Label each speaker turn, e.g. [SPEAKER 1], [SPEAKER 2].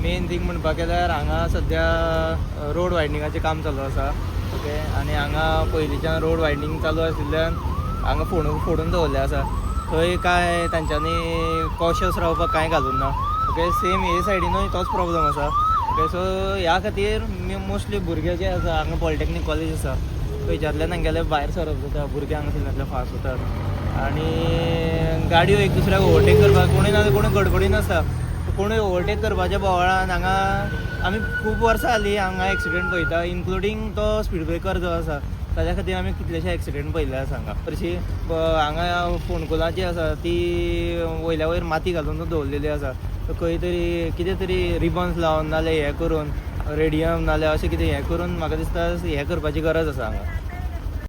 [SPEAKER 1] Main thing म्हणपाक गेल्यार हांगा सद्या रोड वायडनिंगाचें काम चालू आसा. ओके, आनी हांगा पयलींच्यान रोड वायडनींग चालू आशिल्ल्यान हांगा फोडून दवरलें आसा. थंय काय तांच्यांनी कॉशियस रावपाक कांय घालून ना. ओके, सेम हे सायडीनूय तोच प्रॉब्लम आसा. ओके, सो ह्या खातीर मोस्टली भुरगे जे आसा हांगा पॉलिटेक्नीक कॉलेज आसा थंयच्यातल्यान हांगेले भायर सरप जाता, भुरगे हांगासरल्यान फास्ट जातात. आनी गाडयो एक दुसऱ्याक ओवरटेक करपाक कोणूय ना, कोणूय गडबडीन आसा. कोणूय ओवरटेक करपाच्या बोवाळान हांगा आमी खूब वर्सां जालीं हांगा एक्सिडेंट पळयता, इन्क्लुडींग तो स्पीड ब्रेकर जो आसा ताज्या खातीर आमी कितलेशे एक्सिडेंट पळयल्ले आसा हांगा. हरशीं हांगा फोणकुलां जी आसा ती वयल्या वयर माती घालून दवरलेली आसा. खंय तरी कितें तरी रिबन्स लावन नाल्यार हें करून रेडियम नाल्यार अशें कितें हें करून म्हाका दिसता हें करपाची गरज आसा हांगा.